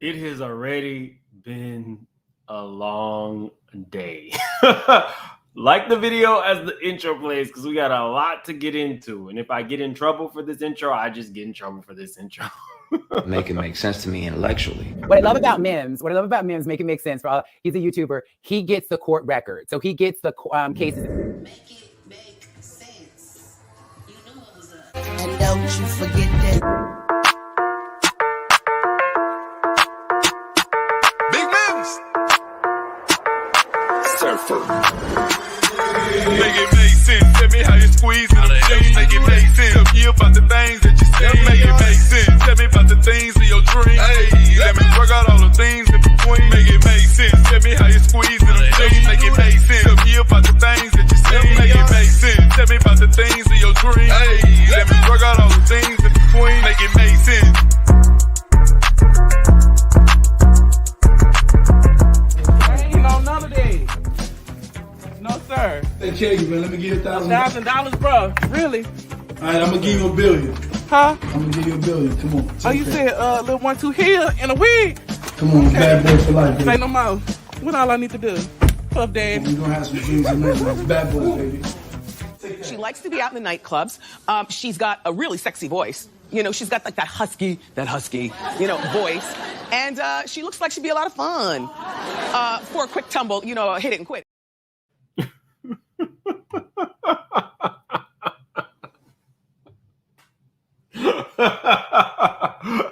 It has already been a long day. Like the video as the intro plays, because we got a lot to get into. And if I get in trouble for this intro, I just get in trouble for this intro. Make it make sense to me intellectually. What I love about Mims, make it make sense for all. He's a YouTuber. He gets the court record, so he gets the cases. Make it make sense. You know what was up. And don't you forget that. Big Mims. Surfer. Make it make sense. Tell me how you squeeze in the jeans. Make it make sense. Tell me about the things that you see. Make it make sense. Tell me about the things in your dreams. Hey, let me work out all the things in between. Make it make sense. Tell me how you squeeze in the jeans. Make it make sense. Tell me about the things that you see. Make it make sense. Tell me about the things in your dreams. Hey, let me work out all the things in between. Make it make sense. Ain't on none of these. No, sir. Hey, Katie, man, let me give you $1,000. $1,000, bro. Really? All right, I'm gonna give you $1 billion. Huh? I'm gonna give you $1 billion. Come on. Oh, you said little 1-2 here in a wig? Come on, bad boy for life, Say baby. no more. What all I need to do? Puff Dad. We're gonna have some dreams and nightmares. Bad boy, baby. She likes to be out in the nightclubs. She's got a really sexy voice. You know, she's got like that husky, voice. And she looks like she'd be a lot of fun. For a quick tumble, hit it and quit.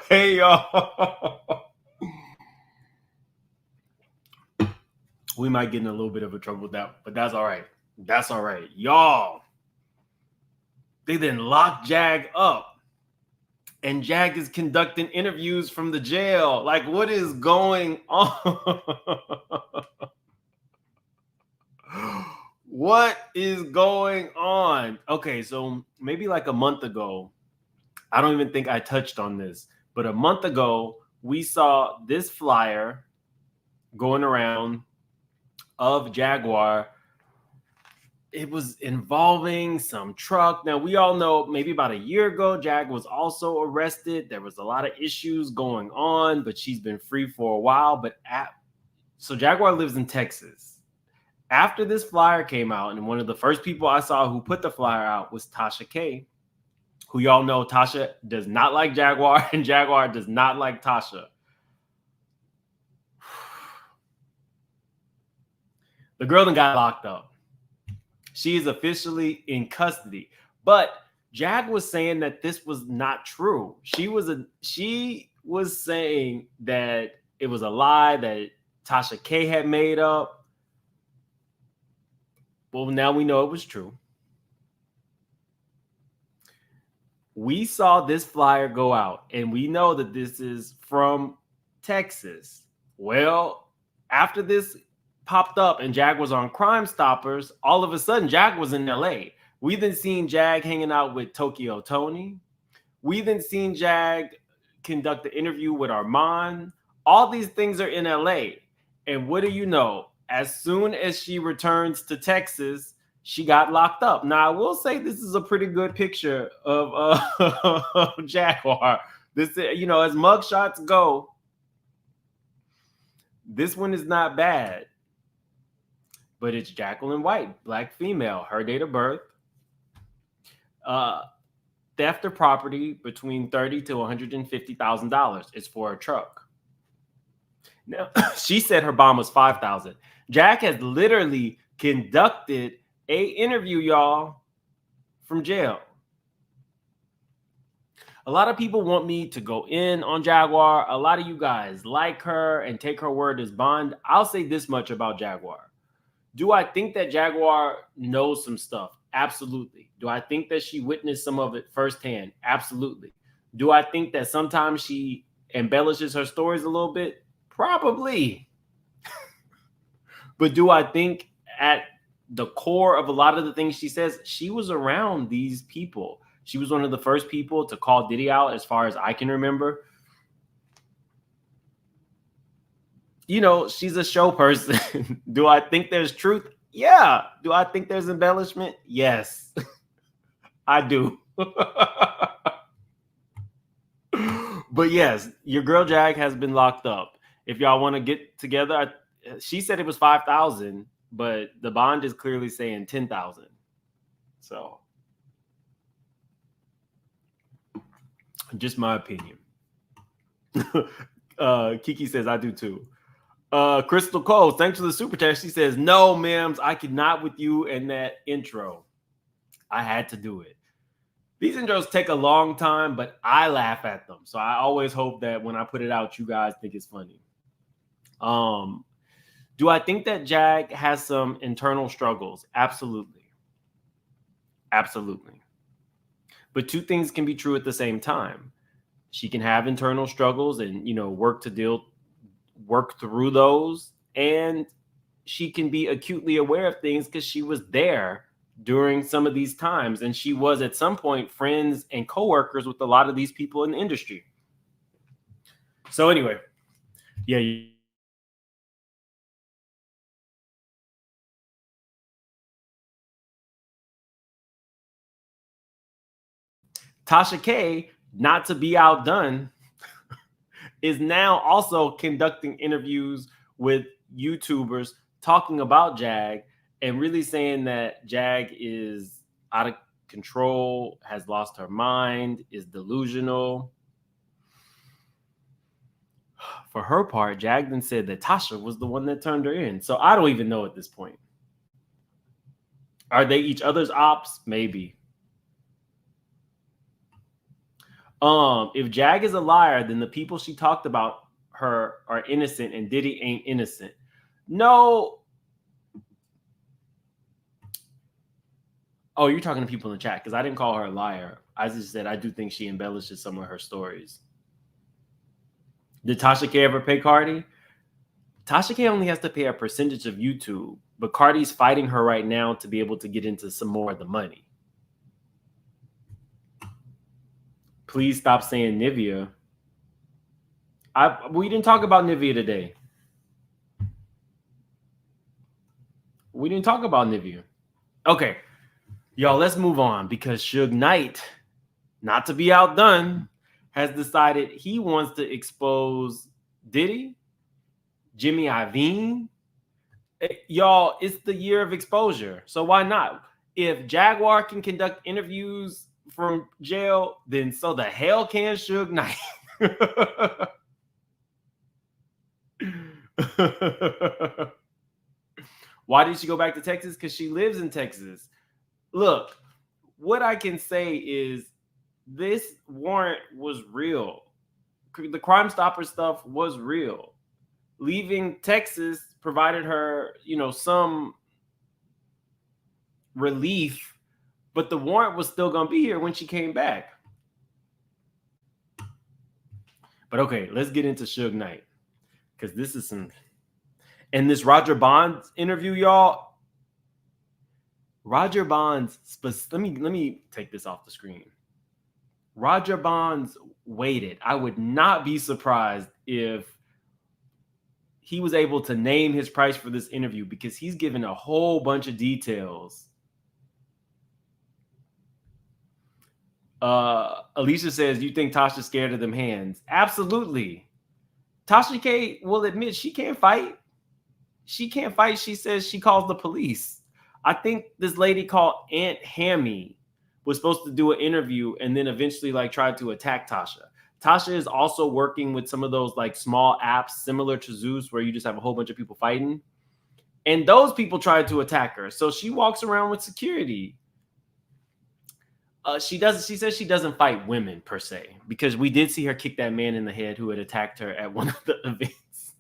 Hey, y'all. We might get in a little bit of a trouble with that, but that's all right. That's all right. Y'all, they then locked Jag up. And Jag is conducting interviews from the jail. Like, what is going on? What is going on? Okay, so maybe like a month ago, I don't even think I touched on this, but a month ago, we saw this flyer going around of Jaguar. It was involving some truck. Now, we all know maybe about a year ago, Jag was also arrested. There was a lot of issues going on, but she's been free for a while. So Jaguar lives in Texas. After this flyer came out, and one of the first people I saw who put the flyer out was Tasha K, who y'all know Tasha does not like Jaguar, and Jaguar does not like Tasha. The girl then got locked up. She is officially in custody. But Jag was saying that this was not true. She was saying that it was a lie that Tasha K had made up. Well, now we know it was true. We saw this flyer go out, and we know that this is from Texas. Well, after this popped up and Jag was on Crime Stoppers, all of a sudden Jag was in LA. We then seen Jag hanging out with Tokyo Tony. We then seen Jag conduct the interview with Armand. All these things are in LA. And what do you know? As soon as she returns to Texas, she got locked up. Now, I will say this is a pretty good picture of Jaguar. This, as mugshots go, this one is not bad. But it's Jacqueline White, black female, her date of birth, theft of property between $30,000 to $150,000. It's for a truck. Now, she said her bond was $5,000. Jack has literally conducted a interview, y'all, from jail. A lot of people want me to go in on Jaguar. A lot of you guys like her and take her word as bond. I'll say this much about Jaguar. Do I think that Jaguar knows some stuff? Absolutely. Do I think that she witnessed some of it firsthand? Absolutely. Do I think that sometimes she embellishes her stories a little bit? Probably. But do I think at the core of a lot of the things she says, she was around these people? She was one of the first people to call Diddy out as far as I can remember. She's a show person. Do I think there's truth? Yeah. Do I think there's embellishment? Yes. I do. But yes, your girl Jag has been locked up. If y'all want to get together, she said it was 5,000, but the bond is clearly saying 10,000. So, just my opinion. Kiki says I do too. Crystal Cole, thanks for the super chat. She says, no, Mims, I could not with you in that intro. I had to do it. These intros take a long time, but I laugh at them. So I always hope that when I put it out, you guys think it's funny. Do I think that Jag has some internal struggles? Absolutely. Absolutely. But two things can be true at the same time. She can have internal struggles and, work through those. And she can be acutely aware of things because she was there during some of these times. And she was at some point friends and coworkers with a lot of these people in the industry. So anyway, yeah. Tasha K, not to be outdone, is now also conducting interviews with YouTubers talking about Jag and really saying that Jag is out of control, has lost her mind, is delusional. For her part, Jag then said that Tasha was the one that turned her in. So I don't even know at this point. Are they each other's ops? Maybe. If Jag is a liar, then the people she talked about her are innocent and Diddy ain't innocent. No. Oh, you're talking to people in the chat because I didn't call her a liar. I just said I do think she embellishes some of her stories. Did Tasha K ever pay Cardi? Tasha K only has to pay a percentage of YouTube, but Cardi's fighting her right now to be able to get into some more of the money. Please stop saying Nivea. We didn't talk about Nivea today. We didn't talk about Nivea. Okay, y'all, let's move on because Suge Knight, not to be outdone, has decided he wants to expose Diddy, Jimmy Iovine. Y'all, it's the year of exposure, so why not? If Jaguar can conduct interviews from jail, then so the hell can Suge Knight. Why did she go back to Texas? Because she lives in Texas. Look, what I can say is this warrant was real. The Crime Stopper stuff was real. Leaving Texas provided her, some relief, but the warrant was still going to be here when she came back. But okay, let's get into Suge Knight because this is some. And this Roger Bonds interview, y'all. Roger Bonds. Let me take this off the screen. Roger Bonds waited. I would not be surprised if he was able to name his price for this interview because he's given a whole bunch of details. Alicia says, you think Tasha's scared of them hands? Absolutely. Tasha K will admit she can't fight. She can't fight. She says she calls the police. I think this lady called Aunt Hammy was supposed to do an interview and then eventually tried to attack Tasha. Tasha is also working with some of those small apps similar to Zeus where you just have a whole bunch of people fighting. And those people tried to attack her. So she walks around with security. She says she doesn't fight women per se, because we did see her kick that man in the head who had attacked her at one of the events.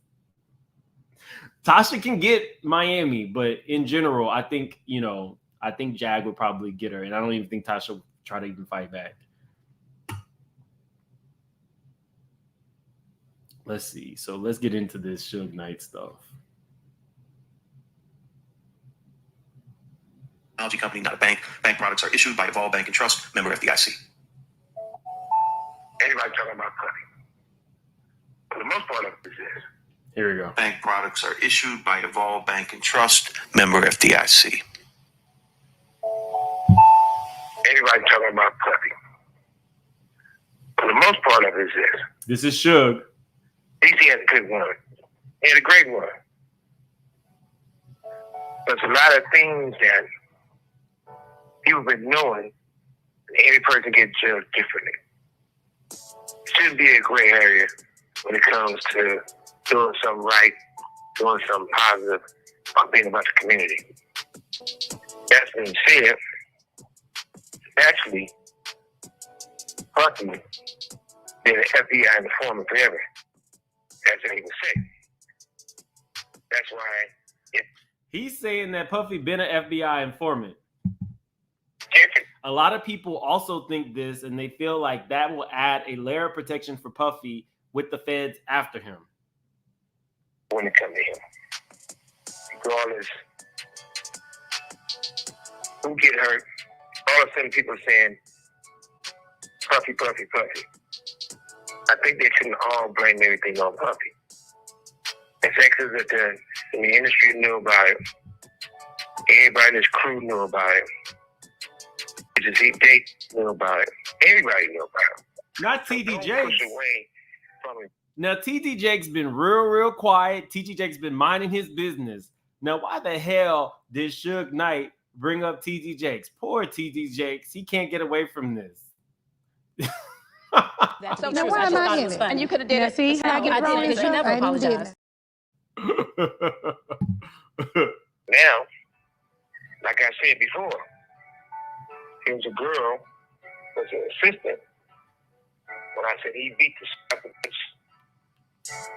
Tasha can get Miami, but in general, I think Jag would probably get her, and I don't even think Tasha would try to even fight back. Let's see. So let's get into this Suge Knight stuff. Technology company, not a bank. Bank products are issued by Evolve Bank and Trust, member FDIC. Anybody talking about money? For the most part of it is. Here we go. Bank products are issued by Evolve Bank and Trust, member FDIC. Anybody talking about money? For the most most part of it is this. This is Suge. DC had a good woman. He had a great woman. There's a lot of things that people been knowing, and every person gets judged differently. Should be a gray area when it comes to doing something right, doing something positive, or being about the community. That's being said, actually, Puffy been an FBI informant forever. That's what he would say. That's why he's saying that Puffy been an FBI informant. A lot of people also think this, and they feel like that will add a layer of protection for Puffy with the feds after him. When it comes to him, regardless who get hurt, all of a sudden people saying, Puffy, Puffy, Puffy. I think they shouldn't all blame everything on Puffy. The fact is that in the industry knew about it. Everybody in his crew knew about it. They knew about it. Everybody knew about it. Not TD Jakes. Push away from it. Now, TD Jakes been real quiet. TD Jakes been minding his business. Now, why the hell did Suge Knight bring up TD Jakes? Poor TD Jakes. He can't get away from this. That's so now why am I in it? And you could have did it. See, I get wrong because you never apologized. Now, like I said before, there was a girl was an assistant. When I said he beat the stuff,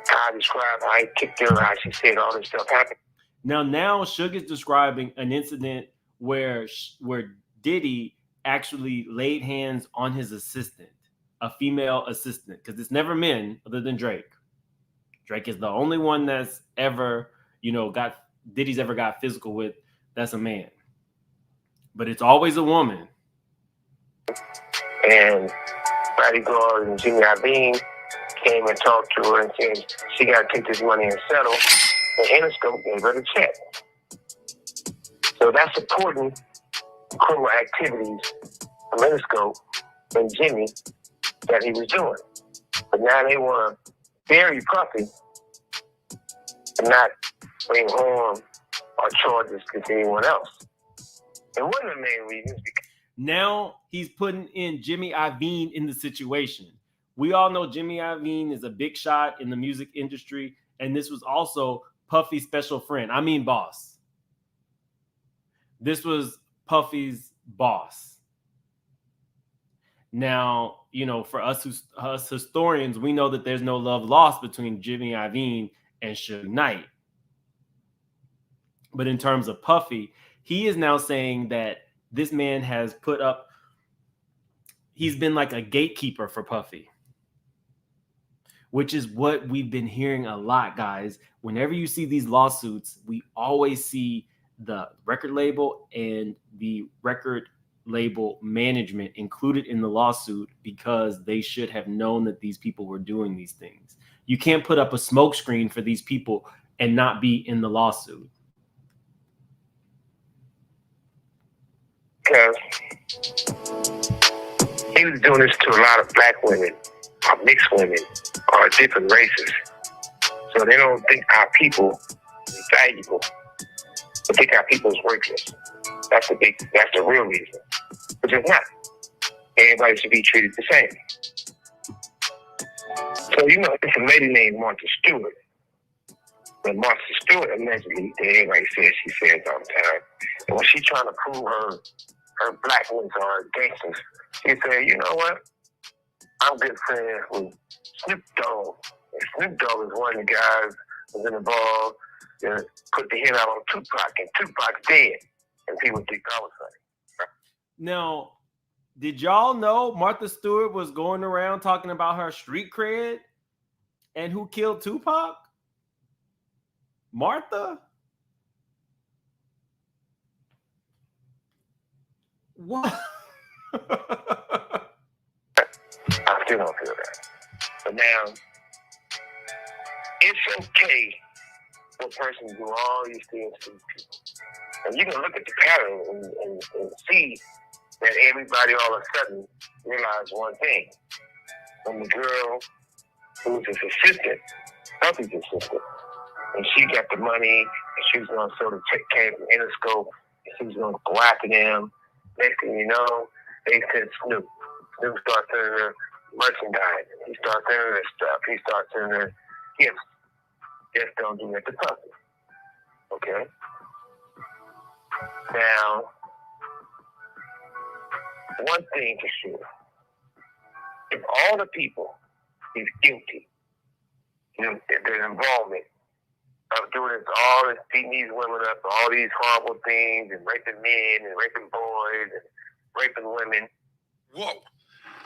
I described how he kicked her, how she said all this stuff happened. Now Suge is describing an incident where Diddy actually laid hands on his assistant, a female assistant, because it's never men other than Drake. Drake is the only one that's ever, Diddy's ever got physical with. That's a man, but it's always a woman. And Bodyguard and Jimmy Iovine came and talked to her and said she got to take this money and settle. And Interscope gave her the check. So that's supporting criminal activities from Interscope and Jimmy that he was doing. But now they want to bury Puffy and not bring harm or charges to anyone else. And one of the main reasons because now he's putting in Jimmy Iovine in the situation. We all know Jimmy Iovine is a big shot in the music industry, and this was also Puffy's special friend. I mean boss. This was Puffy's boss. Now, for us historians, we know that there's no love lost between Jimmy Iovine and Suge Knight. But in terms of Puffy, he is now saying that this man has he's been like a gatekeeper for Puffy, which is what we've been hearing a lot, guys. Whenever you see these lawsuits, we always see the record label and the record label management included in the lawsuit because they should have known that these people were doing these things. You can't put up a smokescreen for these people and not be in the lawsuit. Because he was doing this to a lot of black women or mixed women or different races. So they don't think our people is valuable. They think our people is worthless. That's the real reason. Which is not. Everybody should be treated the same. So, it's a lady named Martha Stewart. But Martha Stewart, allegedly, everybody says she says all the time. And when she's trying to prove her black ones are gangsters, she said, you know what? I'm good friends with Snoop Dogg. And Snoop Dogg is one of the guys who's involved that put the hit out on Tupac, and Tupac's dead. And people think I was funny. Now, did y'all know Martha Stewart was going around talking about her street cred and who killed Tupac? Martha? What? I still don't feel that. But now, it's okay for a person to do all these things to people. And you can look at the pattern and see that everybody all of a sudden realized one thing. from the girl who was his assistant, Puffy's assistant. And she got the money, and she was going to sort of take care of Interscope, and she was going to go after them. Next thing you know, they said Snoop. Snoop started sending her merchandise. He started sending her stuff. He started sending her gifts. Just don't do that to Puffy. Okay? Now, one thing for sure. If all the people is guilty, their involvement of doing this, all this, beating these women up, all these horrible things, and raping men, and raping boys, and raping women. Whoa.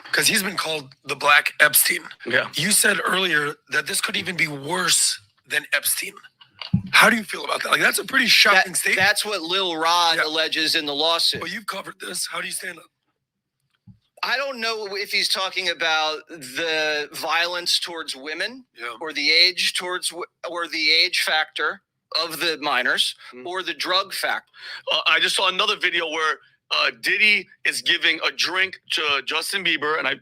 Because he's been called the Black Epstein. Yeah. You said earlier that this could even be worse than Epstein. How do you feel about that? Like, that's a pretty shocking statement. That's what Lil Rod alleges in the lawsuit. But you've covered this. How do you stand up? I don't know if he's talking about the violence towards women or the age or the age factor of the minors or the drug factor. I just saw another video where Diddy is giving a drink to Justin Bieber. And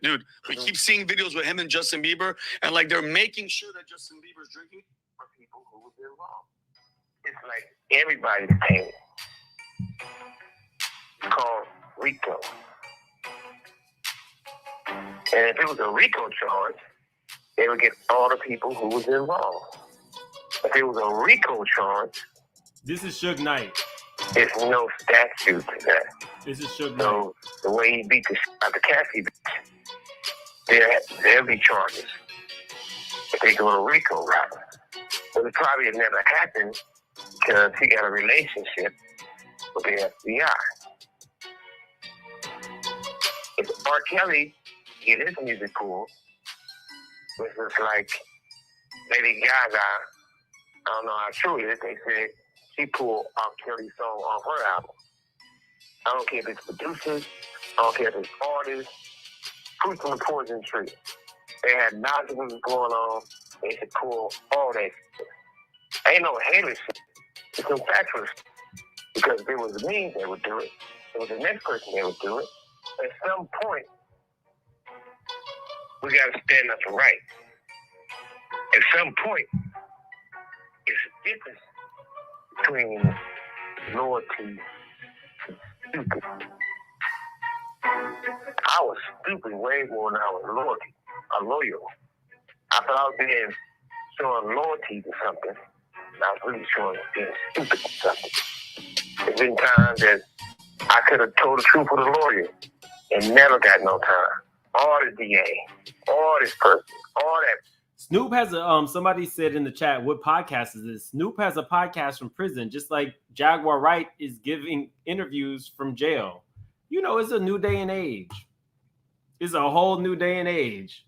we keep seeing videos with him and Justin Bieber. And like, they're making sure that Justin Bieber's drinking. For people who was involved. It's like everybody's paying. It's called RICO. And if it was a RICO charge, they would get all the people who was involved. If it was a RICO charge, this is Suge Knight. There's no statute to that. This is Suge Knight. So the way he beat the shit out of Cassie, there'll be charges if they go to RICO route. But it probably had never happened because he got a relationship with the FBI. If R. Kelly get his music cool, which was like Lady Gaga, I don't know how true it is, they said she pulled R. Kelly's song off her album. I don't care if it's producers, I don't care if it's artists, Fruit from the Poison Tree. They had nonsense going on, they should pull all that shit. Ain't no hater shit. It's some factual shit. Because if it was me, they would do it. If it was the next person, they would do it. At some point, we got to stand up for right. At some point, it's a difference between loyalty and stupid. I was stupid way more than I was loyal. I thought I was showing loyalty to something, and I was really being stupid to something. There's been times that I could have told the truth with a lawyer and never got no time. All the DA, all this person, all that. Snoop has a somebody said in the chat, what podcast is this? Snoop has a podcast from prison, just like Jaguar Wright is giving interviews from jail. You know, it's a new day and age. It's a whole new day and age.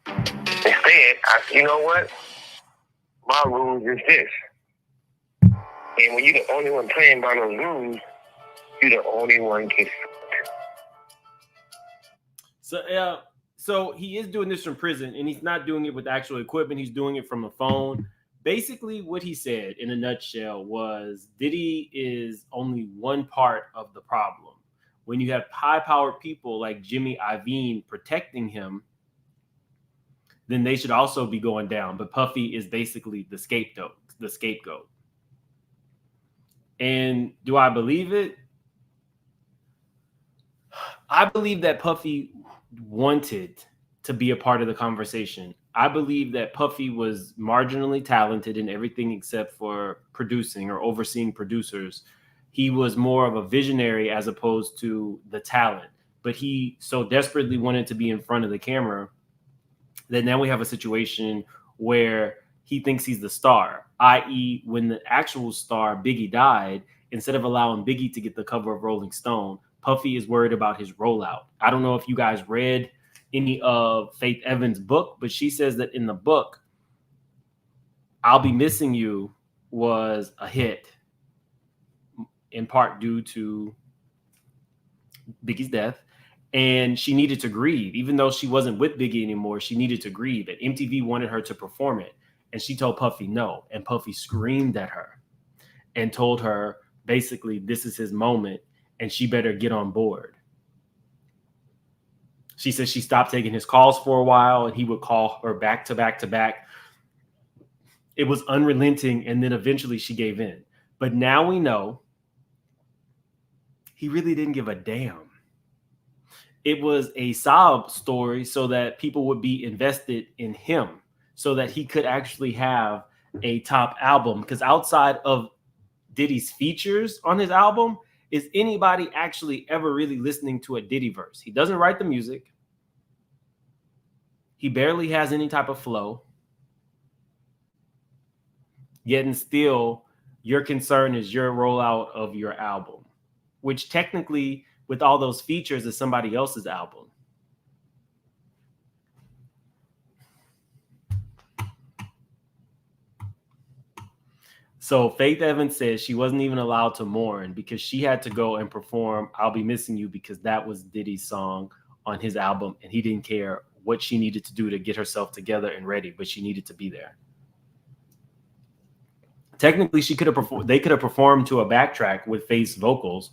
Instead, you know what? My rules is this. And when you're the only one playing by those rules, you're the only one gets. So he is doing this from prison, and he's not doing it with actual equipment. He's doing it from a phone. Basically, what he said in a nutshell was Diddy is only one part of the problem. When you have high-powered people like Jimmy Iovine protecting him, then they should also be going down. But Puffy is basically the scapegoat. And do I believe it? I believe that Puffy wanted to be a part of the conversation. I believe that Puffy was marginally talented in everything except for producing or overseeing producers. He was more of a visionary as opposed to the talent. But he so desperately wanted to be in front of the camera that now we have a situation where he thinks he's the star, i.e. when the actual star, Biggie, died, instead of allowing Biggie to get the cover of Rolling Stone, Puffy is worried about his rollout. I don't know if you guys read any of Faith Evans' book, but she says that in the book, I'll Be Missing You was a hit in part due to Biggie's death. And she needed to grieve. Even though she wasn't with Biggie anymore, she needed to grieve. And MTV wanted her to perform it. And she told Puffy no. And Puffy screamed at her and told her, basically, this is his moment and she better get on board. She said she stopped taking his calls for a while and he would call her back to back to back. It was unrelenting, and then eventually she gave in. But now we know he really didn't give a damn. It was a sob story so that people would be invested in him, so that he could actually have a top album. Because outside of Diddy's features on his album, is anybody actually ever really listening to a Diddy verse? He doesn't write the music. He barely has any type of flow. Yet and still, your concern is your rollout of your album, which technically, with all those features, is somebody else's album. So Faith Evans says she wasn't even allowed to mourn because she had to go and perform I'll Be Missing You because that was Diddy's song on his album, and he didn't care what she needed to do to get herself together and ready, but she needed to be there. Technically, she could have performed. They could have performed to a backtrack with Faith's vocals.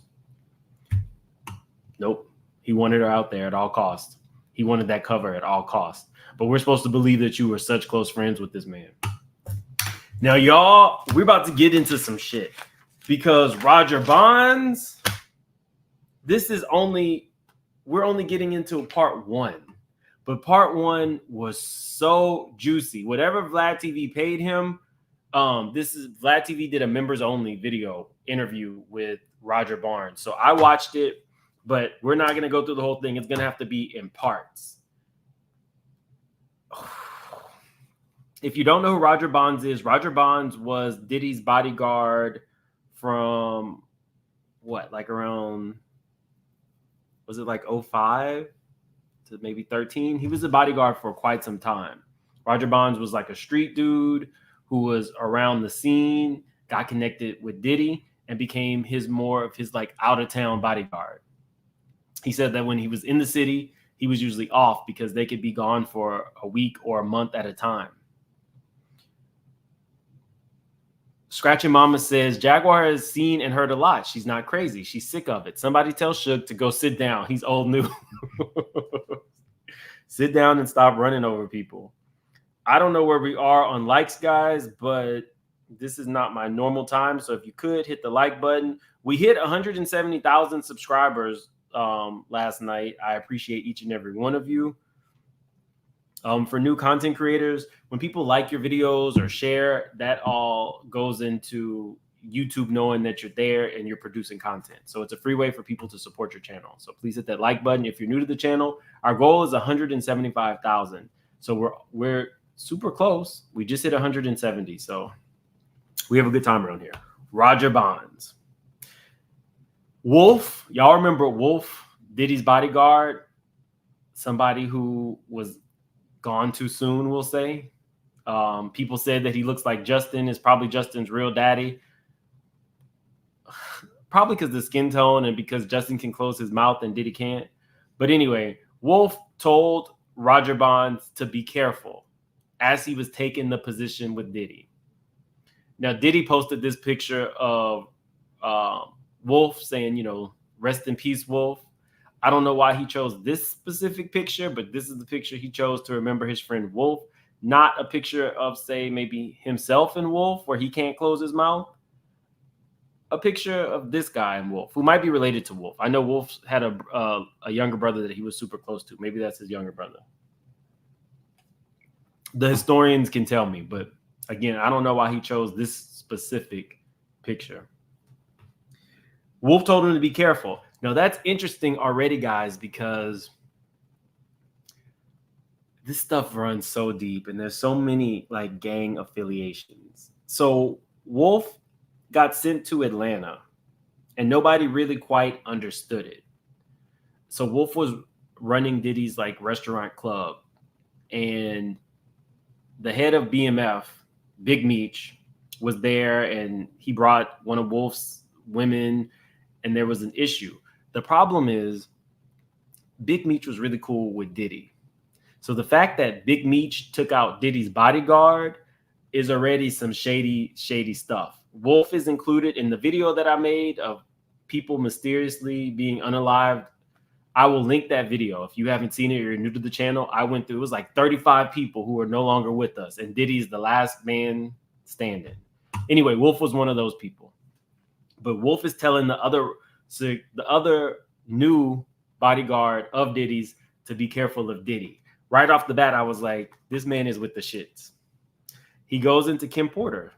Nope. He wanted her out there at all costs. He wanted that cover at all costs. But we're supposed to believe that you were such close friends with this man. Now, y'all, we're about to get into some shit because Roger Bonds. We're only getting into part one, but part one was so juicy. Whatever vladtv paid him. vladtv did a members only video interview with Roger Barnes. So I watched it, but we're not going to go through the whole thing. It's going to have to be in parts. If you don't know who Roger Bonds is, Roger Bonds was Diddy's bodyguard from what, like around, was it like 05 to maybe 13? He was a bodyguard for quite some time. Roger Bonds was like a street dude who was around the scene, got connected with Diddy, and became more of his like out of town bodyguard. He said that when he was in the city, he was usually off because they could be gone for a week or a month at a time. Scratchy Mama says, Jaguar has seen and heard a lot. She's not crazy. She's sick of it. Somebody tell Suge to go sit down. He's old news. Sit down and stop running over people. I don't know where we are on likes, guys, but this is not my normal time. So if you could hit the like button. We hit 170,000 subscribers last night. I appreciate each and every one of you. For new content creators, when people like your videos or share, that all goes into YouTube knowing that you're there and you're producing content. So it's a free way for people to support your channel. So please hit that like button. If you're new to the channel, our goal is 175,000. So we're super close. We just hit 170. So we have a good time around here. Roger Bonds. Wolf. Y'all remember Wolf, Diddy's bodyguard? Somebody who was gone too soon, we'll say. People said that he looks like Justin, is probably Justin's real daddy. Probably because the skin tone and because Justin can close his mouth and Diddy can't. But anyway, Wolf told Roger Bonds to be careful as he was taking the position with Diddy. Now, Diddy posted this picture of Wolf saying, rest in peace, Wolf. I don't know why he chose this specific picture, but this is the picture he chose to remember his friend Wolf. Not a picture of, say, maybe himself and Wolf, where he can't close his mouth. A picture of this guy and Wolf, who might be related to Wolf. I know Wolf had a younger brother that he was super close to. Maybe that's his younger brother. The historians can tell me, but again, I don't know why he chose this specific picture. Wolf told him to be careful. Now, that's interesting already, guys, because this stuff runs so deep and there's so many like gang affiliations. So Wolf got sent to Atlanta and nobody really quite understood it. So Wolf was running Diddy's like restaurant club, and the head of BMF, Big Meech, was there, and he brought one of Wolf's women, and there was an issue. The problem is Big Meech was really cool with Diddy. So the fact that Big Meech took out Diddy's bodyguard is already some shady stuff. Wolf is included in the video that I made of people mysteriously being unalived I will link that video. If you haven't seen it or you're new to the channel, I went through, it was like 35 people who are no longer with us. And Diddy's the last man standing. Anyway, Wolf was one of those people. But Wolf is telling the other new bodyguard of Diddy's to be careful of Diddy. Right off the bat, I was like, this man is with the shits. He goes into Kim Porter,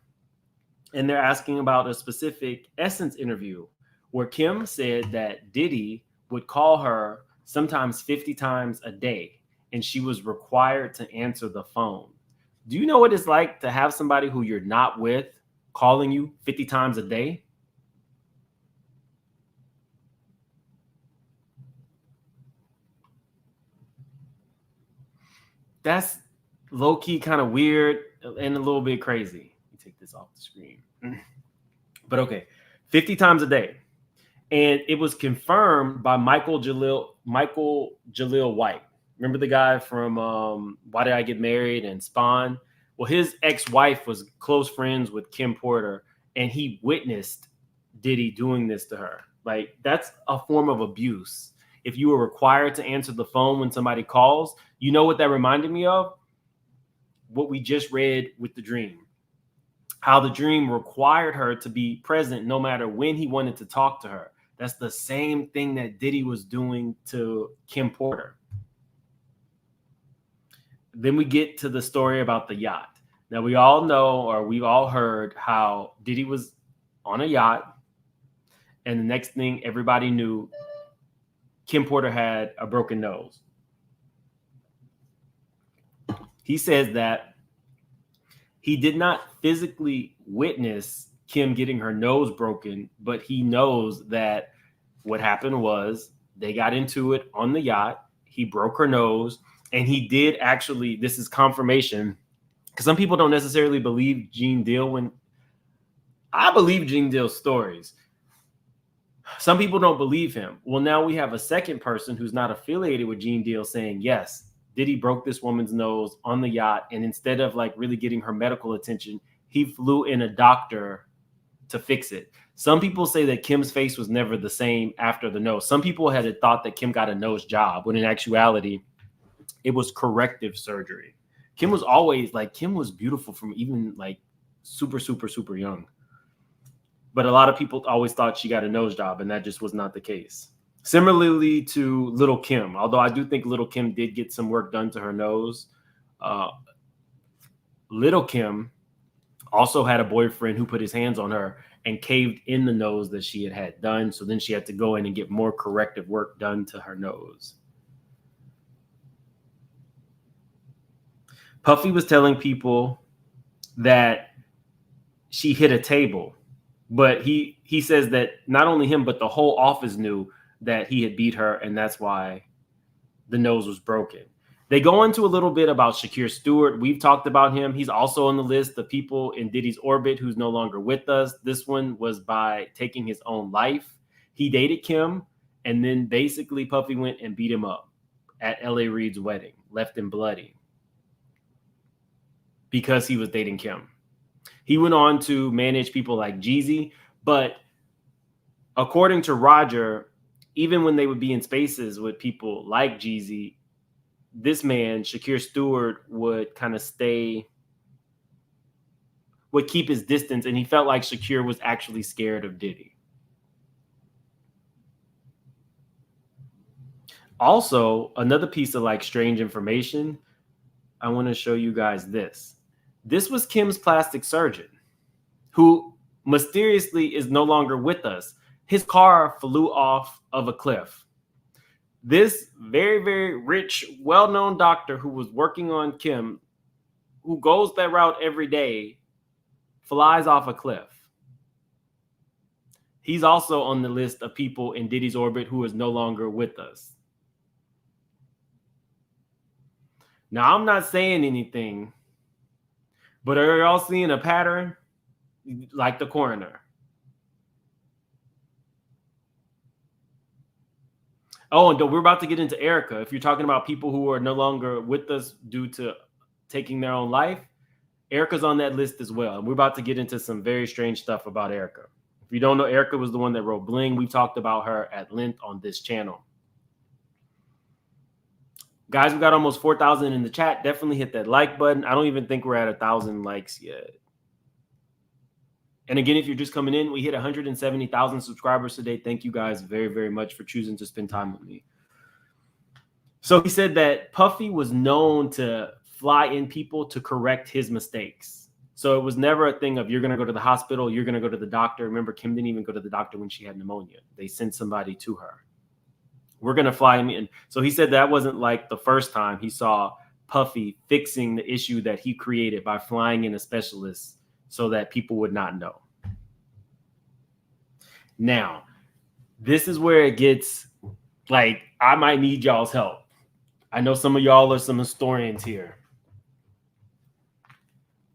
and they're asking about a specific Essence interview where Kim said that Diddy would call her sometimes 50 times a day, and she was required to answer the phone. Do you know what it's like to have somebody who you're not with calling you 50 times a day? That's low-key kind of weird and a little bit crazy. Let me take this off the screen. But okay, 50 times a day. And it was confirmed by Michael Jaleel White. Remember the guy from Why Did I Get Married and Spawn? Well, his ex-wife was close friends with Kim Porter, and he witnessed Diddy doing this to her. Like, that's a form of abuse. If you were required to answer the phone when somebody calls, you know what that reminded me of? What we just read with the dream. How the dream required her to be present no matter when he wanted to talk to her. That's the same thing that Diddy was doing to Kim Porter. Then we get to the story about the yacht. Now, we all know, or we've all heard, how Diddy was on a yacht, and the next thing everybody knew, Kim Porter had a broken nose. He says that he did not physically witness Kim getting her nose broken, but he knows that what happened was they got into it on the yacht. He broke her nose, and he did actually, this is confirmation, because some people don't necessarily believe Gene Deal when I believe Gene Deal's stories. Some people don't believe him. Well, now we have a second person who's not affiliated with Gene Deal saying, yes, Diddy broke this woman's nose on the yacht, and instead of like really getting her medical attention, he flew in a doctor to fix it. Some people say that Kim's face was never the same after the nose. Some people had thought that Kim got a nose job, when in actuality, it was corrective surgery. Kim was always like, Kim was beautiful from even like super, super, super young. But a lot of people always thought she got a nose job, and that just was not the case. Similarly to Little Kim, although I do think Little Kim did get some work done to her nose. Little Kim also had a boyfriend who put his hands on her and caved in the nose that she had done. So then she had to go in and get more corrective work done to her nose. Puffy was telling people that she hit a table, but he says that not only him, but the whole office knew that he had beat her, and that's why the nose was broken. They go into a little bit about Shakir Stewart. We've talked about him. He's also on the list of people in Diddy's orbit who's no longer with us. This one was by taking his own life. He dated Kim, and then basically Puffy went and beat him up at L.A. Reid's wedding, left him bloody, because he was dating Kim. He went on to manage people like Jeezy, but according to Roger, even when they would be in spaces with people like Jeezy, this man, Shakir Stewart, would kind of would keep his distance, and he felt like Shakir was actually scared of Diddy. Also, another piece of like strange information, I want to show you guys this. This was Kim's plastic surgeon, who mysteriously is no longer with us. His car flew off of a cliff. This very, very rich, well-known doctor who was working on Kim, who goes that route every day, flies off a cliff. He's also on the list of people in Diddy's orbit who is no longer with us. Now, I'm not saying anything, but are y'all seeing a pattern? Like the coroner. Oh, and we're about to get into Erica. If you're talking about people who are no longer with us due to taking their own life, Erica's on that list as well. And we're about to get into some very strange stuff about Erica. If you don't know, Erica was the one that wrote Bling. We've talked about her at length on this channel. Guys, we got almost 4,000 in the chat. Definitely hit that like button. I don't even think we're at 1,000 likes yet. And again, if you're just coming in, we hit 170,000 subscribers today. Thank you guys very, very much for choosing to spend time with me. So he said that Puffy was known to fly in people to correct his mistakes. So it was never a thing of you're going to go to the hospital, you're going to go to the doctor. Remember, Kim didn't even go to the doctor when she had pneumonia. They sent somebody to her. We're going to fly him in. So he said that wasn't like the first time he saw Puffy fixing the issue that he created by flying in a specialist so that people would not know. Now, this is where it gets like, I might need y'all's help. I know some of y'all are some historians here.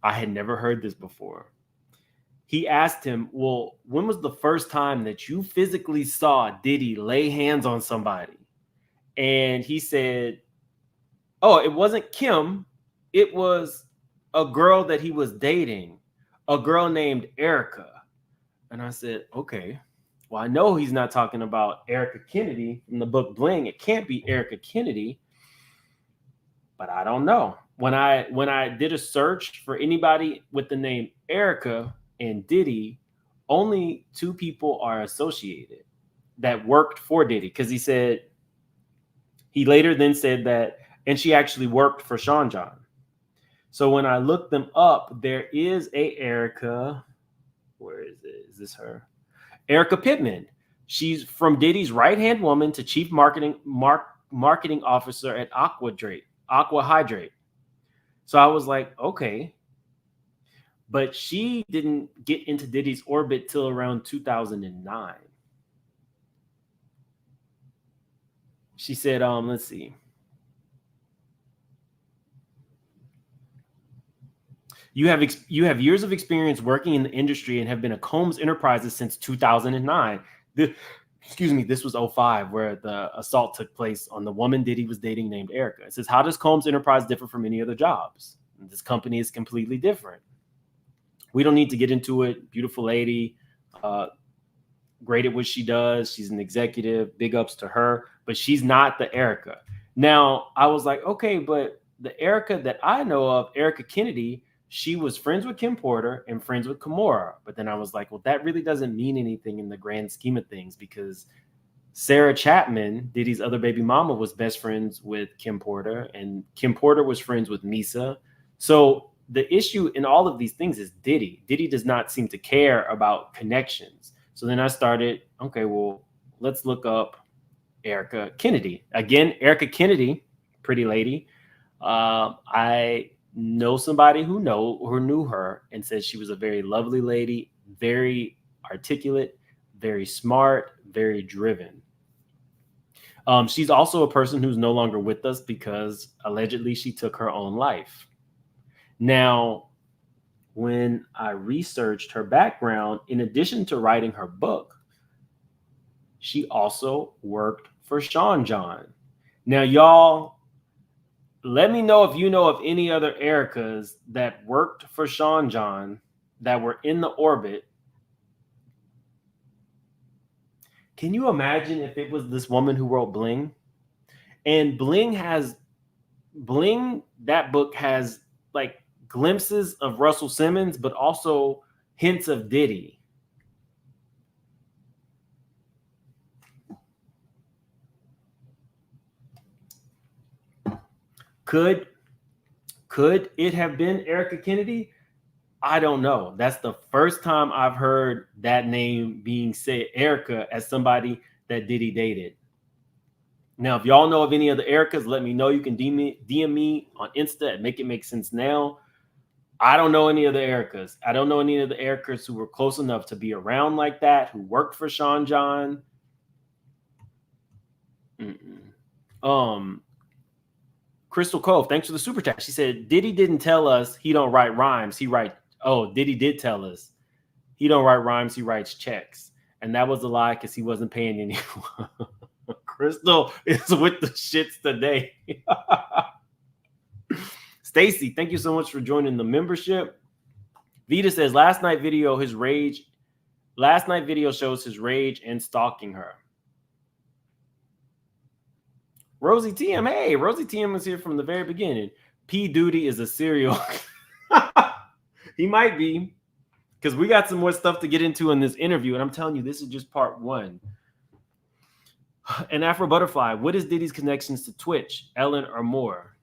I had never heard this before. He asked him, well, when was the first time that you physically saw Diddy lay hands on somebody? And he said, oh, it wasn't Kim. It was a girl that he was dating, a girl named Erica. And I said, okay, well, I know he's not talking about Erica Kennedy from the book Bling. It can't be Erica Kennedy, but I don't know. When I did a search for anybody with the name Erica and Diddy, only 2 people are associated that worked for Diddy, because he later then said that, and she actually worked for Sean John. So when I looked them up, there is a Erica. Where is it? Is this her? Erica Pittman. She's from Diddy's right-hand woman to chief marketing officer at Aqua Hydrate. So I was like, okay. But she didn't get into Diddy's orbit till around 2009. She said, let's see. You have years of experience working in the industry and have been at Combs Enterprises since 2009. This was 2005, where the assault took place on the woman Diddy was dating named Erica. It says, how does Combs Enterprise differ from any other jobs? And this company is completely different. We don't need to get into it. Beautiful lady, great at what she does. She's an executive. Big ups to her, but she's not the Erica. Now, I was like, okay, but the Erica that I know of, Erica Kennedy, she was friends with Kim Porter and friends with Kimora. But then I was like, well, that really doesn't mean anything in the grand scheme of things, because Sarah Chapman, Diddy's other baby mama, was best friends with Kim Porter, and Kim Porter was friends with Misa. So the issue in all of these things is Diddy. Diddy does not seem to care about connections. So then I started, okay, well, let's look up Erica Kennedy. Again, Erica Kennedy, pretty lady. I know somebody who knew her and said she was a very lovely lady, very articulate, very smart, very driven. She's also a person who's no longer with us because allegedly she took her own life. Now, when I researched her background, in addition to writing her book, she also worked for Sean John. Now, y'all, let me know if you know of any other Ericas that worked for Sean John that were in the orbit. Can you imagine if it was this woman who wrote Bling? And Bling, that book has like glimpses of Russell Simmons, but also hints of Diddy. Could it have been Erica Kennedy? I don't know. That's the first time I've heard that name being said, Erica, as somebody that Diddy dated. Now, if y'all know of any other Ericas, let me know. You can DM me on Insta at Make It Make Sense Now. I don't know any other Ericas. I don't know any of the Ericas who were close enough to be around like that, who worked for Sean John. Crystal Cove, thanks for the super chat. She said, Diddy didn't tell us he don't write rhymes. Diddy did tell us he don't write rhymes. He writes checks. And that was a lie because he wasn't paying anyone. Crystal is with the shits today. Stacy, thank you so much for joining the membership. Vita says, last night video shows his rage and stalking her. Rosie TM. Hey, Rosie TM was here from the very beginning. P. Duty is a serial. He might be, because we got some more stuff to get into in this interview. And I'm telling you, this is just part one. And Afro Butterfly, what is Diddy's connections to Twitch, Ellen, or more?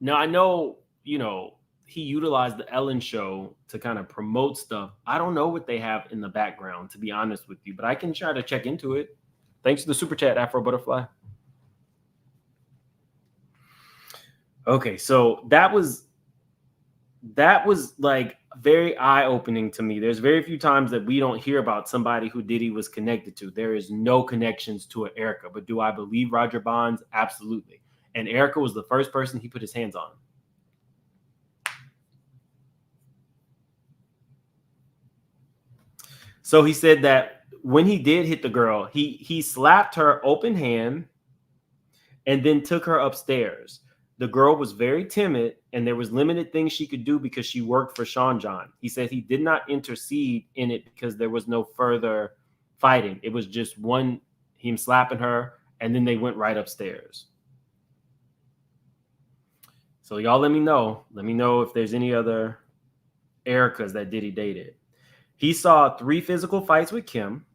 Now, I know, he utilized the Ellen show to kind of promote stuff. I don't know what they have in the background, to be honest with you, but I can try to check into it. Thanks for the super chat, Afro Butterfly. Okay, so that was like very eye-opening to me. There's very few times that we don't hear about somebody who Diddy was connected to. There is no connections to an Erica, but do I believe Roger Bonds? Absolutely. And Erica was the first person he put his hands on. So he said that when he did hit the girl, he slapped her open hand and then took her upstairs. The girl was very timid and there was limited things she could do because she worked for Sean John. He said he did not intercede in it because there was no further fighting. It was just him slapping her and then they went right upstairs. So y'all let me know. Let me know if there's any other Ericas that Diddy dated. He saw 3 physical fights with Kim.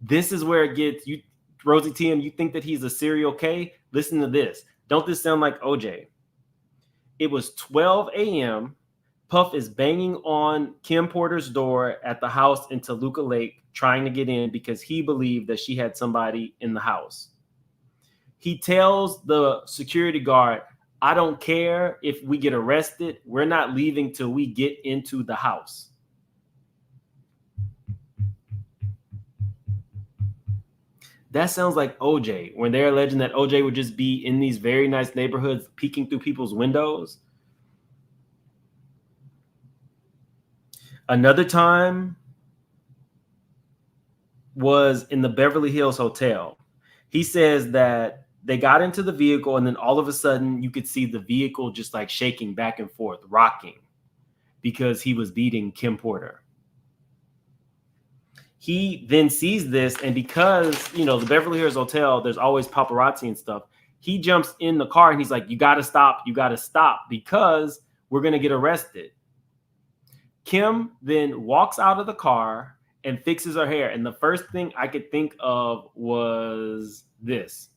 This is where it gets you, Rosie TM. You think that he's a serial K? Listen to this. Don't this sound like OJ? It was 12 a.m. Puff is banging on Kim Porter's door at the house in Toluca Lake, trying to get in because he believed that she had somebody in the house. He tells the security guard, I don't care if we get arrested. We're not leaving till we get into the house. That sounds like OJ, when they're alleging that OJ would just be in these very nice neighborhoods, peeking through people's windows. Another time was in the Beverly Hills Hotel. He says that they got into the vehicle and then all of a sudden you could see the vehicle just like shaking back and forth, rocking, because he was beating Kim Porter. He then sees this, and because, the Beverly Hills Hotel, there's always paparazzi and stuff, he jumps in the car and he's like, you got to stop, because we're going to get arrested. Kim then walks out of the car and fixes her hair. And the first thing I could think of was this.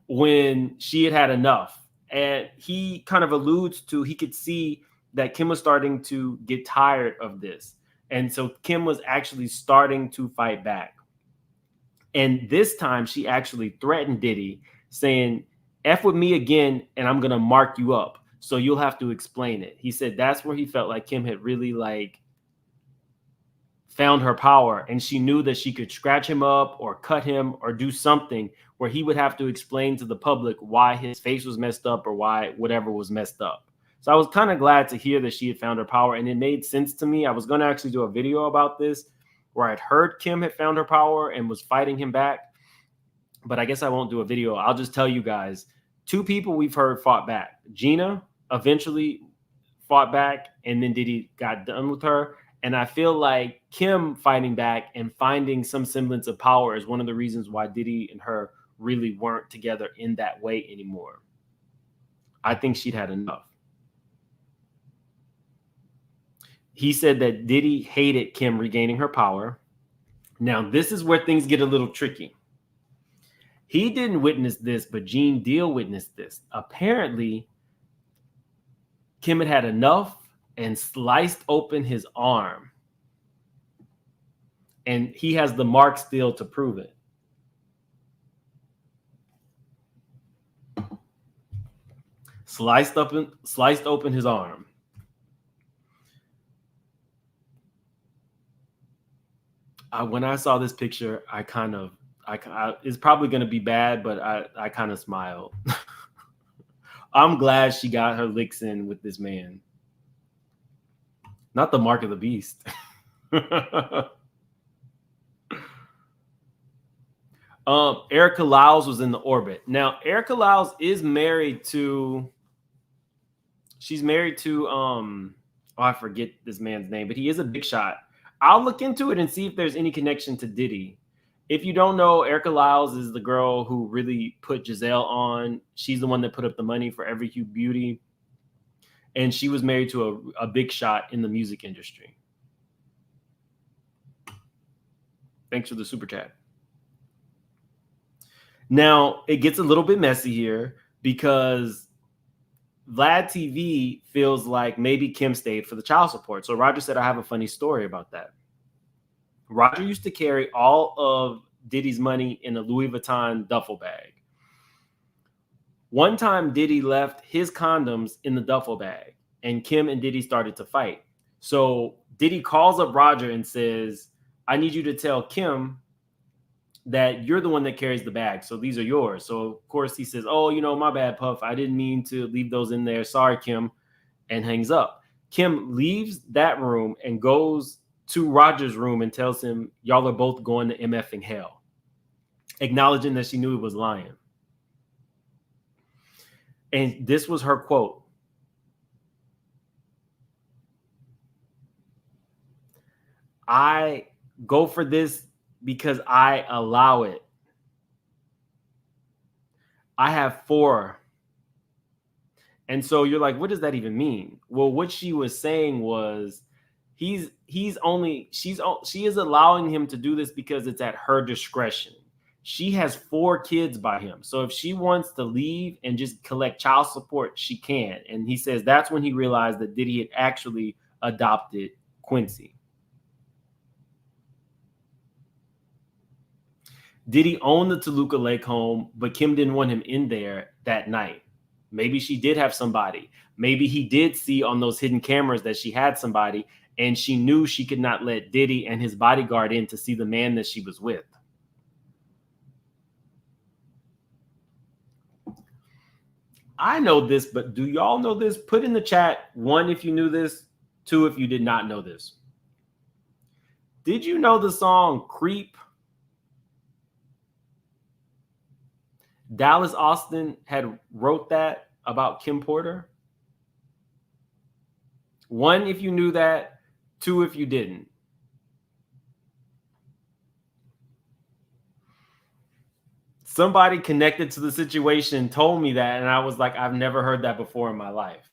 When she had enough. And he kind of alludes to, he could see that Kim was starting to get tired of this. And so Kim was actually starting to fight back. And this time she actually threatened Diddy, saying, F with me again, and I'm going to mark you up. So you'll have to explain it. He said that's where he felt like Kim had really found her power. And she knew that she could scratch him up or cut him or do something where he would have to explain to the public why his face was messed up or why whatever was messed up. So I was kind of glad to hear that she had found her power, and it made sense to me. I was going to actually do a video about this where I'd heard Kim had found her power and was fighting him back, but I guess I won't do a video. I'll just tell you guys, 2 people we've heard fought back. Gina eventually fought back, and then Diddy got done with her. And I feel like Kim fighting back and finding some semblance of power is one of the reasons why Diddy and her really weren't together in that way anymore. I think she'd had enough. He said that Diddy hated Kim regaining her power. Now, this is where things get a little tricky. He didn't witness this, but Gene Deal witnessed this. Apparently, Kim had had enough and sliced open his arm. And he has the mark still to prove it. Sliced open his arm. When I saw this picture, I it's probably going to be bad, but I kind of smiled. I'm glad she got her licks in with this man. Not the mark of the beast. Erica Lyles was in the orbit. Now, Erica Lyles is married to, I forget this man's name, but he is a big shot. I'll look into it and see if there's any connection to Diddy. If you don't know, Erica Lyles is the girl who really put Giselle on. She's the one that put up the money for Every Hue Beauty. And she was married to a big shot in the music industry. Thanks for the super chat. Now, it gets a little bit messy here because vladtv feels like maybe Kim stayed for the child support. So Roger said, I have a funny story about that. Roger used to carry all of Diddy's money in a Louis Vuitton duffel bag. One time, Diddy left his condoms in the duffel bag, and Kim and Diddy started to fight. So Diddy calls up Roger and says, I need you to tell Kim that you're the one that carries the bag. So these are yours. So of course he says, oh, my bad, Puff. I didn't mean to leave those in there. Sorry, Kim, and hangs up. Kim leaves that room and goes to Roger's room and tells him, y'all are both going to MFing hell, acknowledging that she knew he was lying. And this was her quote. I go for this because I allow it. I have 4. And so you're like, what does that even mean? Well, what she was saying was she is allowing him to do this because it's at her discretion. She has 4 kids by him. So if she wants to leave and just collect child support, she can. And he says that's when he realized that Diddy had actually adopted Quincy. Diddy owned the Toluca Lake home, but Kim didn't want him in there that night. Maybe she did have somebody. Maybe he did see on those hidden cameras that she had somebody, and she knew she could not let Diddy and his bodyguard in to see the man that she was with. I know this, but do y'all know this? Put in the chat, 1, if you knew this, 2, if you did not know this. Did you know the song Creep? Dallas Austin had wrote that about Kim Porter. 1, if you knew that. 2, if you didn't. Somebody connected to the situation told me that, and I was like, I've never heard that before in my life.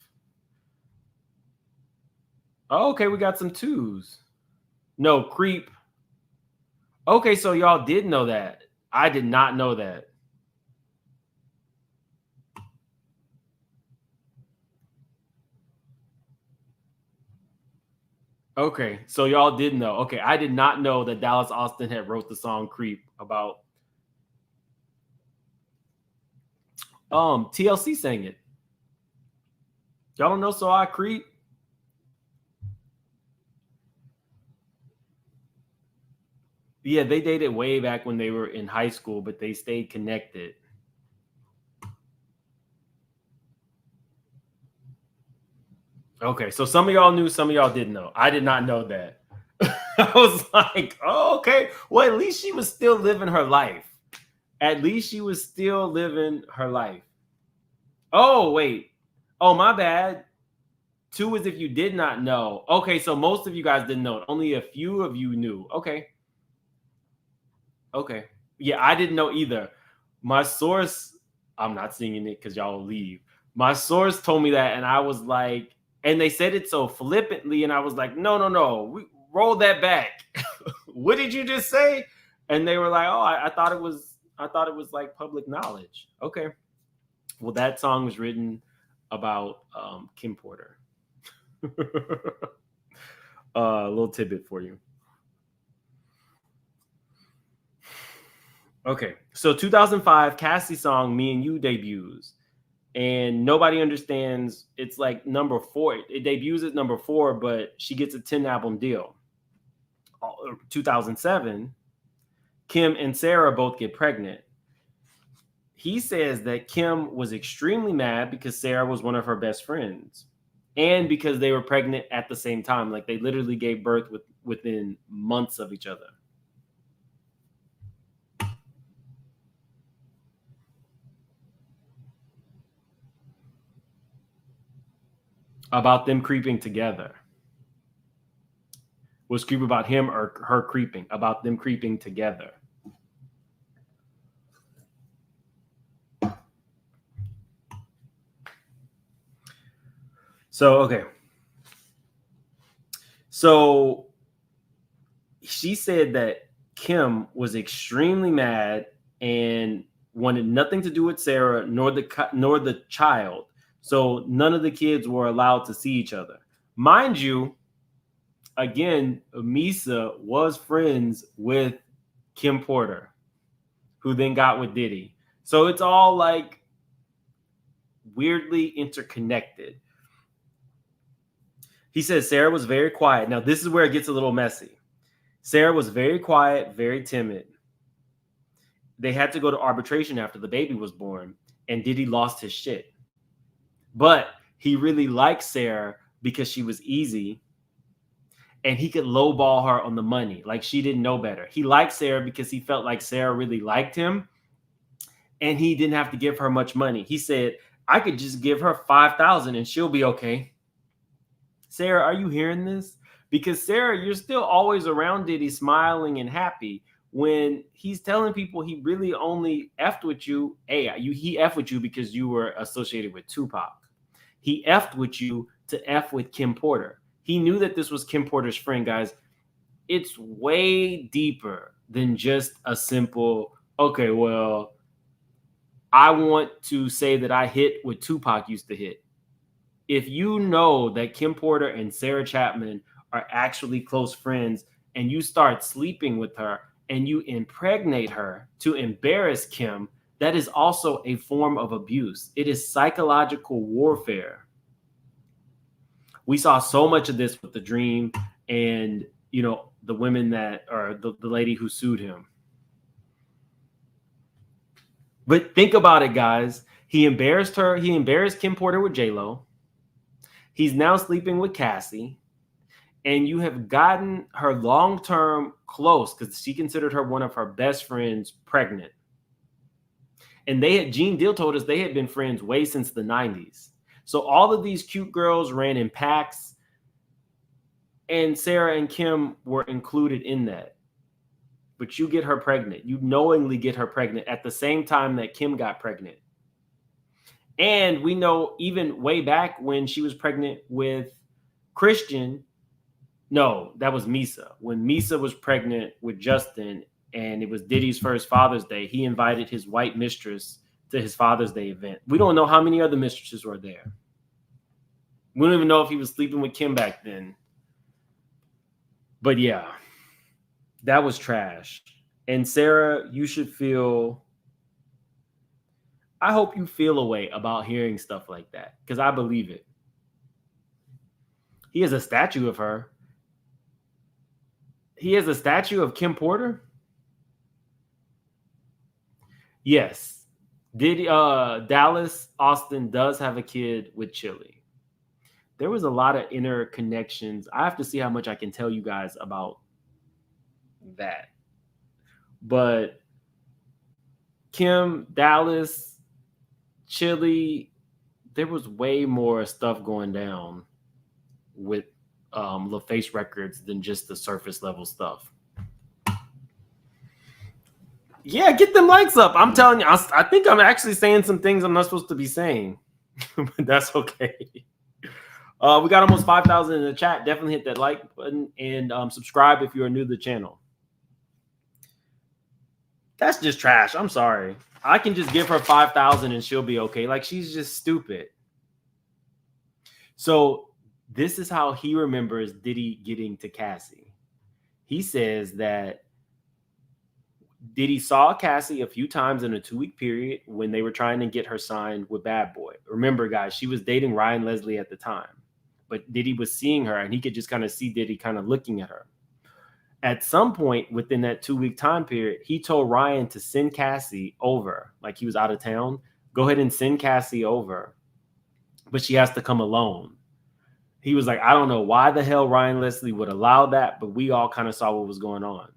Oh, okay, we got some 2s. No, Creep. Okay, so y'all did know that. I did not know that. Okay, so y'all did know. Okay, I did not know that Dallas Austin had wrote the song Creep about TLC sang it. Y'all don't know So I Creep? Yeah, they dated way back when they were in high school, but they stayed connected. Okay, so some of y'all knew, some of y'all didn't know. I did not know that. I was like, oh, okay. Well, at least she was still living her life. At least she was still living her life. Oh, wait. Oh, my bad. 2 is if you did not know. Okay, so most of you guys didn't know. Only a few of you knew. Okay. Okay. Yeah, I didn't know either. My source, I'm not singing it because y'all will leave. My source told me that, and I was like, and they said it so flippantly, and I was like, no. Roll that back. What did you just say? And they were like, oh, I thought it was like public knowledge. Okay. Well, that song was written about Kim Porter. A little tidbit for you. Okay. So 2005, Cassie song Me and You debuts. And nobody understands. It's like number 4. It debuts at number 4, but she gets a 10-album deal. 2007, Kim and Sarah both get pregnant. He says that Kim was extremely mad because Sarah was one of her best friends, and because they were pregnant at the same time. Like, they literally gave birth within months of each other. About them creeping together. Was Creep about him or her creeping? About them creeping together. So, okay. So she said that Kim was extremely mad and wanted nothing to do with Sarah nor the child. So none of the kids were allowed to see each other. Mind you, again, Misa was friends with Kim Porter, who then got with Diddy. So it's all like weirdly interconnected. He says Sarah was very quiet. Now, this is where it gets a little messy. Sarah was very quiet, very timid. They had to go to arbitration after the baby was born, and Diddy lost his shit. But he really liked Sarah because she was easy, and he could lowball her on the money. Like, she didn't know better. He liked Sarah because he felt like Sarah really liked him, and he didn't have to give her much money. He said, I could just give her $5,000 and she'll be okay. Sarah, are you hearing this? Because Sarah, you're still always around Diddy smiling and happy when he's telling people he really only effed with you. He effed with you because you were associated with Tupac. He effed with you to F with Kim Porter. He knew that this was Kim Porter's friend, guys. It's way deeper than just a simple, okay, well, I want to say that I hit what Tupac used to hit. If you know that Kim Porter and Sarah Chapman are actually close friends and you start sleeping with her and you impregnate her to embarrass Kim, that is also a form of abuse. It is psychological warfare. We saw so much of this with The Dream and, you know, the women that are the lady who sued him. But think about it, guys. He embarrassed her. He embarrassed Kim Porter with J-Lo. He's now sleeping with Cassie. And you have gotten her long-term close because she considered her one of her best friends pregnant. And Gene Deal told us they had been friends way since the 90s. So all of these cute girls ran in packs. And Sarah and Kim were included in that. But you get her pregnant. You knowingly get her pregnant at the same time that Kim got pregnant. And we know even way back when she was pregnant with Christian, no, that was Misa. When Misa was pregnant with Justin and it was Diddy's first Father's Day, he invited his white mistress to his Father's Day event. We don't know how many other mistresses were there. We don't even know if he was sleeping with Kim back then. But yeah, that was trash. And Sarah, you should feel... I hope you feel a way about hearing stuff like that because I believe it. He has a statue of her. He has a statue of Kim Porter? Yes. Dallas Austin does have a kid with Chili. There was a lot of interconnections. I have to see how much I can tell you guys about that. But Kim, Dallas, Chili, there was way more stuff going down with LaFace Records than just the surface level stuff. Yeah, get them likes up. I'm telling you, I think I'm actually saying some things I'm not supposed to be saying, but that's okay. We got almost 5,000 in the chat. Definitely hit that like button and subscribe if you are new to the channel. That's just trash. I'm sorry. I can just give her 5,000 and she'll be okay. Like, she's just stupid. So this is how he remembers Diddy getting to Cassie. He says that Diddy saw Cassie a few times in a 2-week period when they were trying to get her signed with Bad Boy. Remember, guys, she was dating Ryan Leslie at the time. But Diddy was seeing her and he could just kind of see Diddy kind of looking at her. At some point within that 2-week time period, he told Ryan to send Cassie over. Like, he was out of town. Go ahead and send Cassie over. But she has to come alone. He was like, I don't know why the hell Ryan Leslie would allow that, but we all kind of saw what was going on.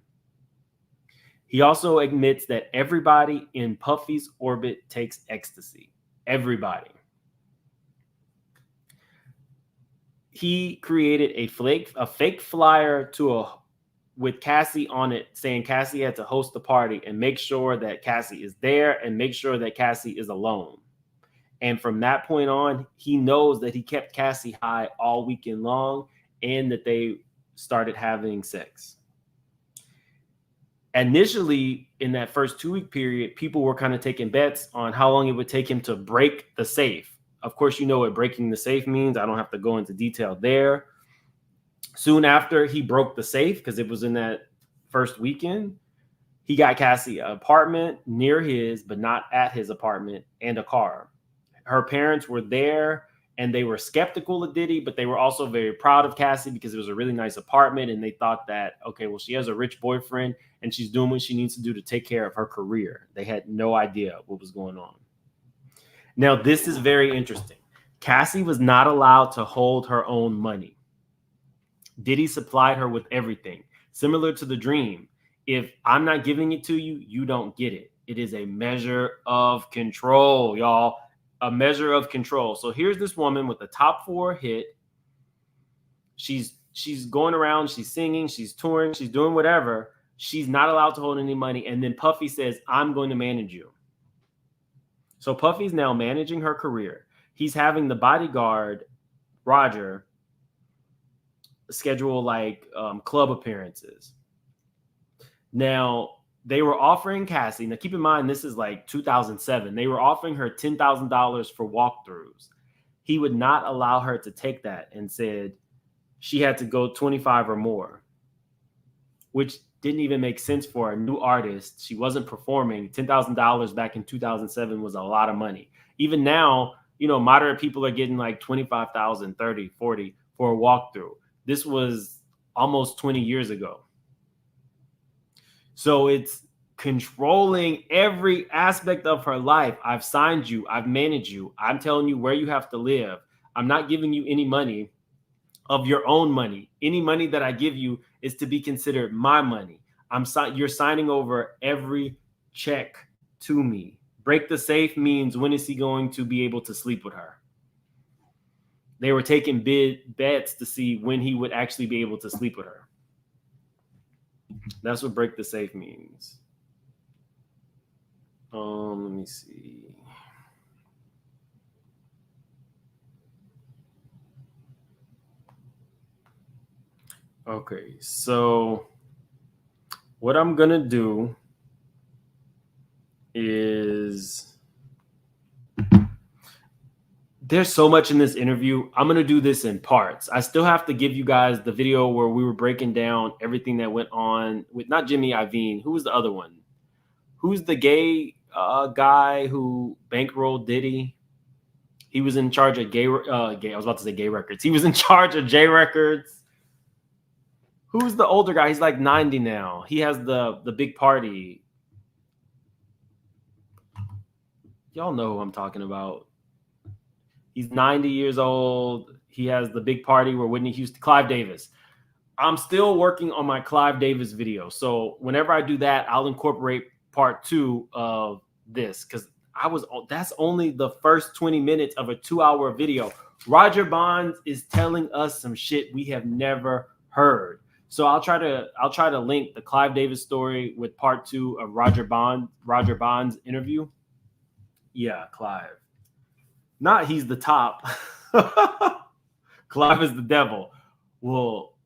He also admits that everybody in Puffy's orbit takes ecstasy. Everybody. He created a fake flyer with Cassie on it, saying Cassie had to host the party and make sure that Cassie is there and make sure that Cassie is alone. And from that point on, he knows that he kept Cassie high all weekend long and that they started having sex. Initially, in that first 2-week period, people were kind of taking bets on how long it would take him to break the safe. Of course, you know what breaking the safe means. I don't have to go into detail there. Soon after he broke the safe, because it was in that first weekend, he got Cassie an apartment near his, but not at his apartment, and a car. Her parents were there, and they were skeptical of Diddy, but they were also very proud of Cassie because it was a really nice apartment, and they thought that, okay, well, she has a rich boyfriend, and she's doing what she needs to do to take care of her career. They had no idea what was going on. Now, this is very interesting. Cassie was not allowed to hold her own money. Diddy supplied her with everything. Similar to the dream. If I'm not giving it to you, you don't get it. It is a measure of control, y'all. A measure of control. So here's this woman with a top 4 hit. She's going around, she's singing, she's touring, she's doing whatever. She's not allowed to hold any money. And then Puffy says, I'm going to manage you. So Puffy's now managing her career. He's having the bodyguard, Roger, schedule like club appearances. Now, they were offering Cassie, now keep in mind, this is like 2007. They were offering her $10,000 for walkthroughs. He would not allow her to take that and said she had to go 25 or more, which didn't even make sense for a new artist. She wasn't performing. $10,000 back in 2007 was a lot of money. Even now, you know, moderate people are getting like 25,000, 30, 40 for a walkthrough. This was almost 20 years ago. So it's controlling every aspect of her life. I've signed you. I've managed you. I'm telling you where you have to live. I'm not giving you any money of your own money. Any money that I give you is to be considered my money. You're signing over every check to me. Break the safe means when is he going to be able to sleep with her? They were taking bets to see when he would actually be able to sleep with her. That's what break the safe means. Let me see. Okay, so what I'm gonna do is there's so much in this interview. I'm going to do this in parts. I still have to give you guys the video where we were breaking down everything that went on with not Jimmy Iovine. Who was the other one? Who's the gay guy who bankrolled Diddy? He was in charge of gay. I was about to say gay records. He was in charge of J Records. Who's the older guy? He's like 90 now. He has the big party. Y'all know who I'm talking about. He's 90 years old. He has the big party where Whitney Houston, Clive Davis. I'm still working on my Clive Davis video. So whenever I do that, I'll incorporate part 2 of this because that's only the first 20 minutes of a 2-hour video. Roger Bonds is telling us some shit we have never heard. So I'll try to link the Clive Davis story with part 2 of Roger Bonds interview. Yeah, Clive. Not he's the top. Clive is the devil. Well,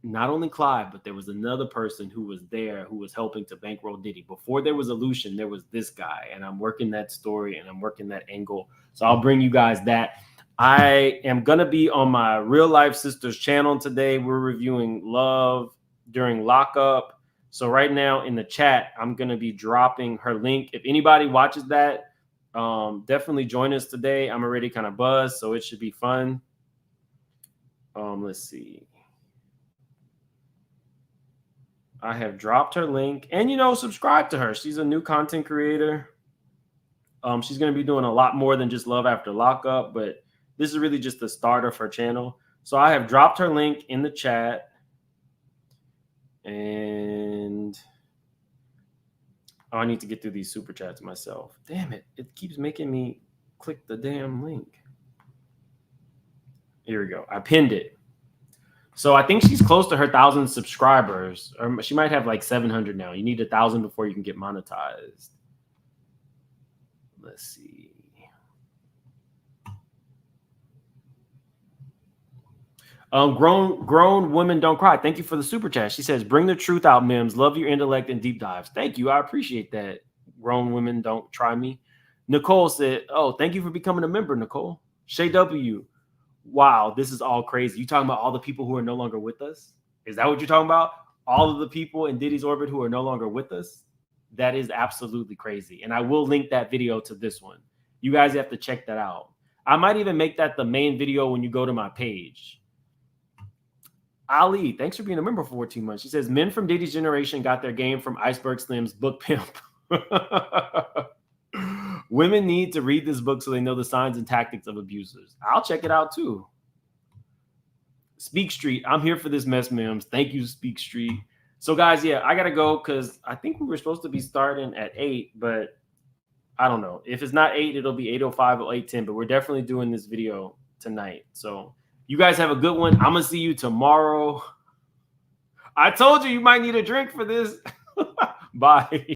not only Clive, but there was another person who was there who was helping to bankroll Diddy. Before there was Illusion, there was this guy. And I'm working that story and I'm working that angle. So I'll bring you guys that. I am going to be on my Real Life Sisters channel today. We're reviewing Love During Lockup. So right now in the chat, I'm going to be dropping her link. If anybody watches that, definitely join us today. I'm already kind of buzzed, so it should be fun. Let's see. I have dropped her link, and subscribe to her. She's a new content creator. She's going to be doing a lot more than just Love After Lockup, but this is really just the start of her channel. So I have dropped her link in the chat, and I need to get through these super chats myself. Damn it. It keeps making me click the damn link. Here we go. I pinned it. So I think she's close to her 1,000 subscribers. Or she might have like 700 now. You need 1,000 before you can get monetized. Let's see. Grown women don't cry. Thank you for the super chat. She says, bring the truth out, Mims. Love your intellect and deep dives. Thank you. I appreciate that. Grown women don't try me. Nicole said, oh, thank you for becoming a member, Nicole. Shay W. Wow, this is all crazy. You talking about all the people who are no longer with us? Is that what you're talking about? All of the people in Diddy's orbit who are no longer with us? That is absolutely crazy. And I will link that video to this one. You guys have to check that out. I might even make that the main video when you go to my page. Ali, thanks for being a member for 14 months. She says, men from Diddy's generation got their game from Iceberg Slim's book Pimp. Women need to read this book so they know the signs and tactics of abusers. I'll check it out too. Speak Street, I'm here for this mess, Mims. Thank you, Speak Street. So guys, yeah, I gotta go because I think we were supposed to be starting at 8, but I don't know. If it's not 8, it'll be 8:05 or 8:10, but we're definitely doing this video tonight. So you guys have a good one. I'm gonna see you tomorrow. I told you you might need a drink for this. Bye.